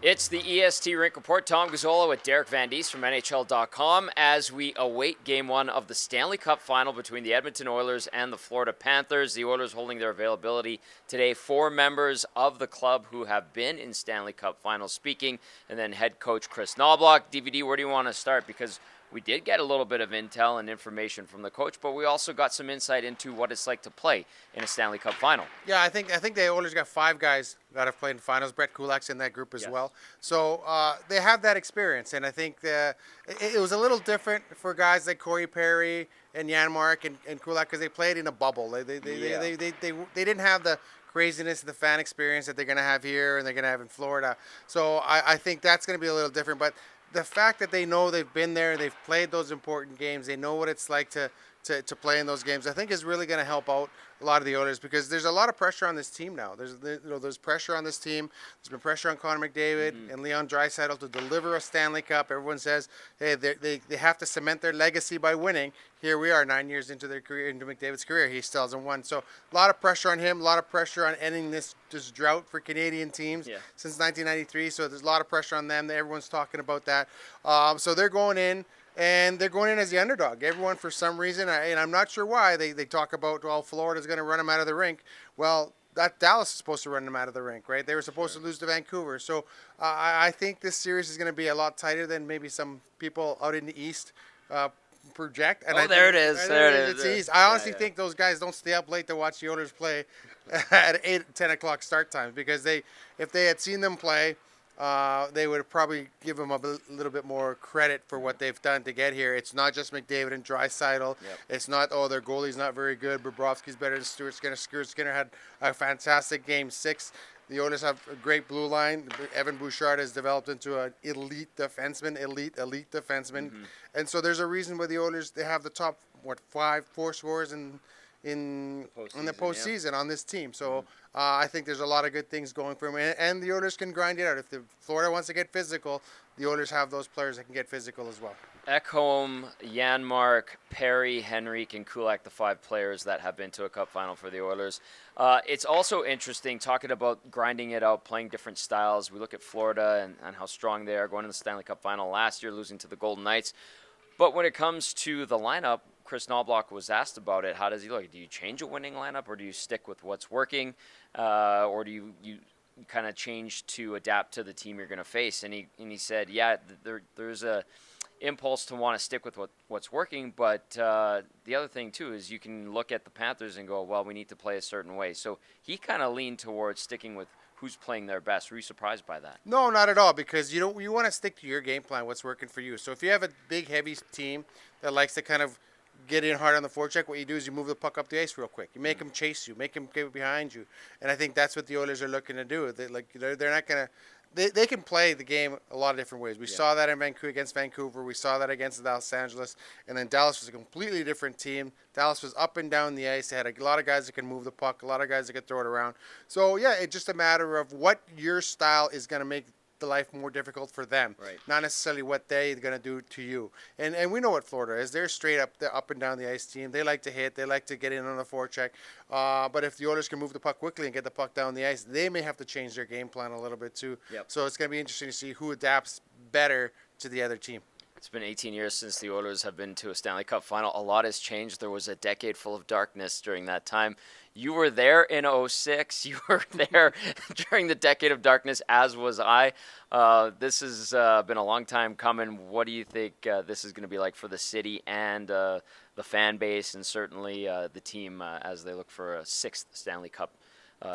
It's the EST Rink Report. Tom Gazzola with Derek Van Diest from NHL.com as we await Game 1 of the Stanley Cup Final between the Edmonton Oilers and the Florida Panthers. The Oilers holding their availability today. 4 members of the club who have been in Stanley Cup Finals speaking, and then head coach Chris Knobloch. DVD, where do you want to start? Because we did get a little bit of intel and information from the coach, but we also got some insight into what it's like to play in a Stanley Cup Final. Yeah, I think the Oilers got 5 guys that have played in finals. Brett Kulak's in that group as well. So they have that experience, and I think it was a little different for guys like Corey Perry and Janmark and Kulak because they played in a bubble. They didn't have the craziness of the fan experience that they're going to have here and they're going to have in Florida. So I think that's going to be a little different, but the fact that they know they've been there, they've played those important games, they know what it's like to play in those games, I think is really going to help out a lot of the Oilers because there's a lot of pressure on this team now. There's pressure on this team. There's been pressure on Connor McDavid and Leon Draisaitl to deliver a Stanley Cup. Everyone says, hey, they have to cement their legacy by winning. Here we are 9 years into their career, into McDavid's career. He still hasn't won. So a lot of pressure on him, a lot of pressure on ending this drought for Canadian teams since 1993. So there's a lot of pressure on them. Everyone's talking about that. So they're going in. And they're going in as the underdog. Everyone, for some reason, and I'm not sure why, they talk about, well, Florida's going to run them out of the rink. Well, that Dallas is supposed to run them out of the rink, right? They were supposed to lose to Vancouver. So I think this series is going to be a lot tighter than maybe some people out in the East project. And there it is. It's easy. I honestly think those guys don't stay up late to watch the Oilers play at 8, 10 o'clock start times because if they had seen them play, they would probably give them a little bit more credit for what they've done to get here. It's not just McDavid and Draisaitl. It's not, their goalie's not very good. Bobrovsky's better than Stuart Skinner. Stuart Skinner had a fantastic Game 6. The Oilers have a great blue line. Evan Bouchard has developed into an elite defenseman, elite defenseman. And so there's a reason why the Oilers, they have the top, 4 scorers in the postseason on this team. So I think there's a lot of good things going for them. And the Oilers can grind it out. If the Florida wants to get physical, the Oilers have those players that can get physical as well. Ekholm, Janmark, Perry, Henrique, and Kulak, the 5 players that have been to a cup final for the Oilers. It's also interesting talking about grinding it out, playing different styles. We look at Florida and how strong they are going to the Stanley Cup final last year, losing to the Golden Knights. But when it comes to the lineup, Chris Knobloch was asked about it. How does he look? Do you change a winning lineup, or do you stick with what's working, or do you kind of change to adapt to the team you're going to face? And he said, there's a impulse to want to stick with what's working, but the other thing too is you can look at the Panthers and go, well, we need to play a certain way. So he kind of leaned towards sticking with who's playing their best. Were you surprised by that? No, not at all, because you want to stick to your game plan, what's working for you. So if you have a big, heavy team that likes to kind of get in hard on the forecheck, what you do is you move the puck up the ice real quick. You make them chase you, make them get behind you, and I think that's what the Oilers are looking to do. They're not going to. They can play the game a lot of different ways. We saw that in against Vancouver. We saw that against Los Angeles. And then Dallas was a completely different team. Dallas was up and down the ice. They had a lot of guys that can move the puck, a lot of guys that could throw it around. So, it's just a matter of what your style is going to make the life more difficult for them, not necessarily what they're going to do to you. And we know what Florida is. They're straight up, they're up and down the ice team. They like to hit. They like to get in on the forecheck. But if the Oilers can move the puck quickly and get the puck down the ice, they may have to change their game plan a little bit too. So it's going to be interesting to see who adapts better to the other team. It's been 18 years since the Oilers have been to a Stanley Cup final. A lot has changed. There was a decade full of darkness during that time. You were there in 06. You were there during the decade of darkness, as was I. This has been a long time coming. What do you think this is going to be like for the city and the fan base and certainly the team as they look for a 6th Stanley Cup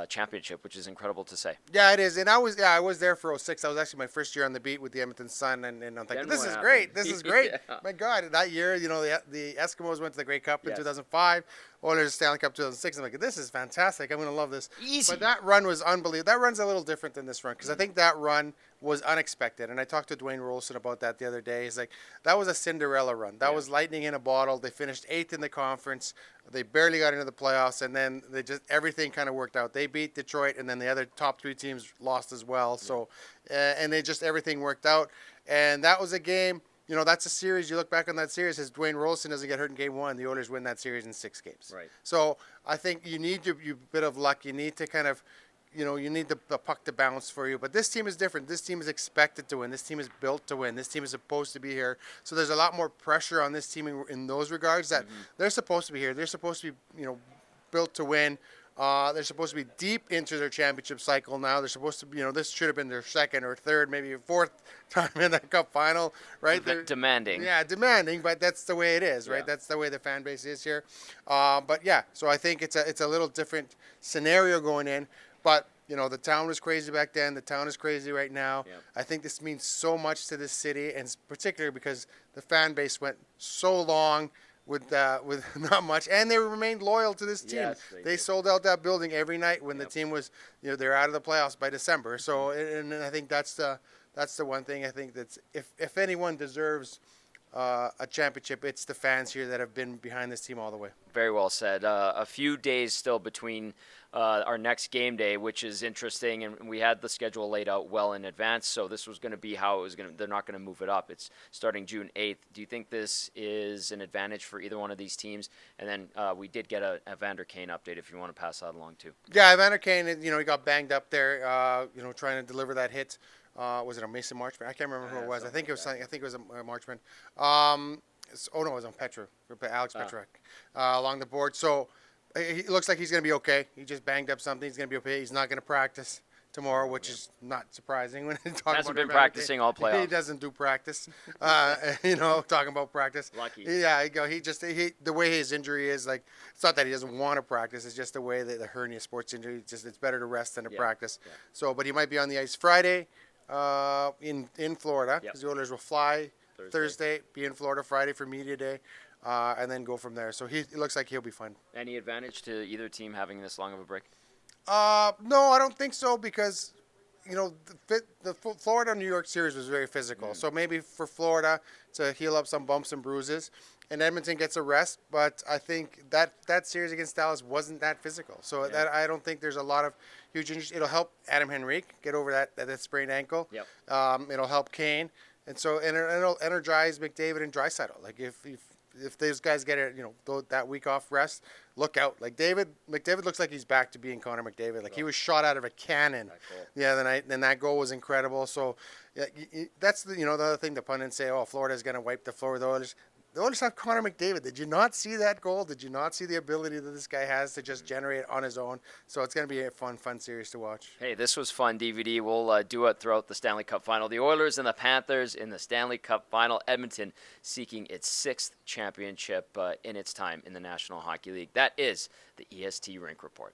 championship, which is incredible to say. Yeah, it is. And I was there for 06. That was actually my first year on the beat with the Edmonton Sun, and I'm thinking, this is great. This is great. My God, that year, the Eskimos went to the Grey Cup in 2005. Oilers Stanley Cup 2006. I'm like, this is fantastic. I'm going to love this. Easy. But that run was unbelievable. That run's a little different than this run because I think that run was unexpected. And I talked to Dwayne Rolson about that the other day. He's like, that was a Cinderella run. That was lightning in a bottle. They finished 8th in the conference. They barely got into the playoffs, and then everything kind of worked out. They beat Detroit, and then the other top 3 teams lost as well. So, and everything worked out. And that was a game. That's a series. You look back on that series, as Dwayne Rolson doesn't get hurt in Game 1, the Oilers win that series in 6 games. Right. So I think you need a bit of luck. You need to kind of you need the puck to bounce for you. But this team is different. This team is expected to win. This team is built to win. This team is supposed to be here. So there's a lot more pressure on this team in those regards that they're supposed to be here. They're supposed to be, built to win. They're supposed to be deep into their championship cycle now. They're supposed to be, this should have been their second or third, maybe fourth time in the Cup final, right? They're demanding. Yeah, demanding, but that's the way it is, right? Yeah. That's the way the fan base is here. But yeah, so I think it's a little different scenario going in. But the town was crazy back then. The town is crazy right now. Yep. I think this means so much to this city, and particularly because the fan base went so long with not much, and they remained loyal to this team. Yes, they did. sold out that building every night when the team was, they're out of the playoffs by December. So, and I think that's the one thing I think that's if anyone deserves a championship, it's the fans here that have been behind this team all the way. Very well said. A few days still between our next game day, which is interesting, and we had the schedule laid out well in advance, so this was going to be how it was going to. They're not going to move it up. It's starting June 8th. Do you think this is an advantage for either one of these teams? And then we did get a Evander Kane update if you want to pass that along too. Yeah, Evander Kane, he got banged up there, trying to deliver that hit. Was it a Mason Marchman? I can't remember who it was. I think it was a Marchman. It was on Alex Petrak along the board. So it looks like he's going to be okay. He just banged up something. He's going to be okay. He's not going to practice tomorrow, which is not surprising when talking about. Hasn't been practicing all playoffs. He doesn't do practice. Talking about practice. Lucky. Yeah, the way his injury is, like, it's not that he doesn't want to practice. It's just the way that the hernia sports injury. It's better to rest than to practice. Yeah. So, but he might be on the ice Friday. In Florida, because the Oilers will fly Thursday, be in Florida Friday for media day, and then go from there. So it looks like he'll be fine. Any advantage to either team having this long of a break? No, I don't think so because, the Florida-New York series was very physical. So maybe for Florida to heal up some bumps and bruises, and Edmonton gets a rest. But I think that series against Dallas wasn't that physical. So that I don't think there's a lot of huge injuries. It'll help Adam Henrique get over that sprained ankle. Yep. It'll help Kane, and it'll energize McDavid and Draisaitl. Like if those guys get that week off rest, look out. Like McDavid looks like he's back to being Connor McDavid. Like he was shot out of a cannon the other night, and that goal was incredible. So that's the other thing the pundits say. Oh, Florida's going to wipe the floor with the Oilers. The Oilers have Connor McDavid. Did you not see that goal? Did you not see the ability that this guy has to just generate on his own? So it's going to be a fun series to watch. Hey, this was fun, DVD. We'll do it throughout the Stanley Cup Final. The Oilers and the Panthers in the Stanley Cup Final. Edmonton seeking its 6th championship in its time in the National Hockey League. That is the EST Rink Report.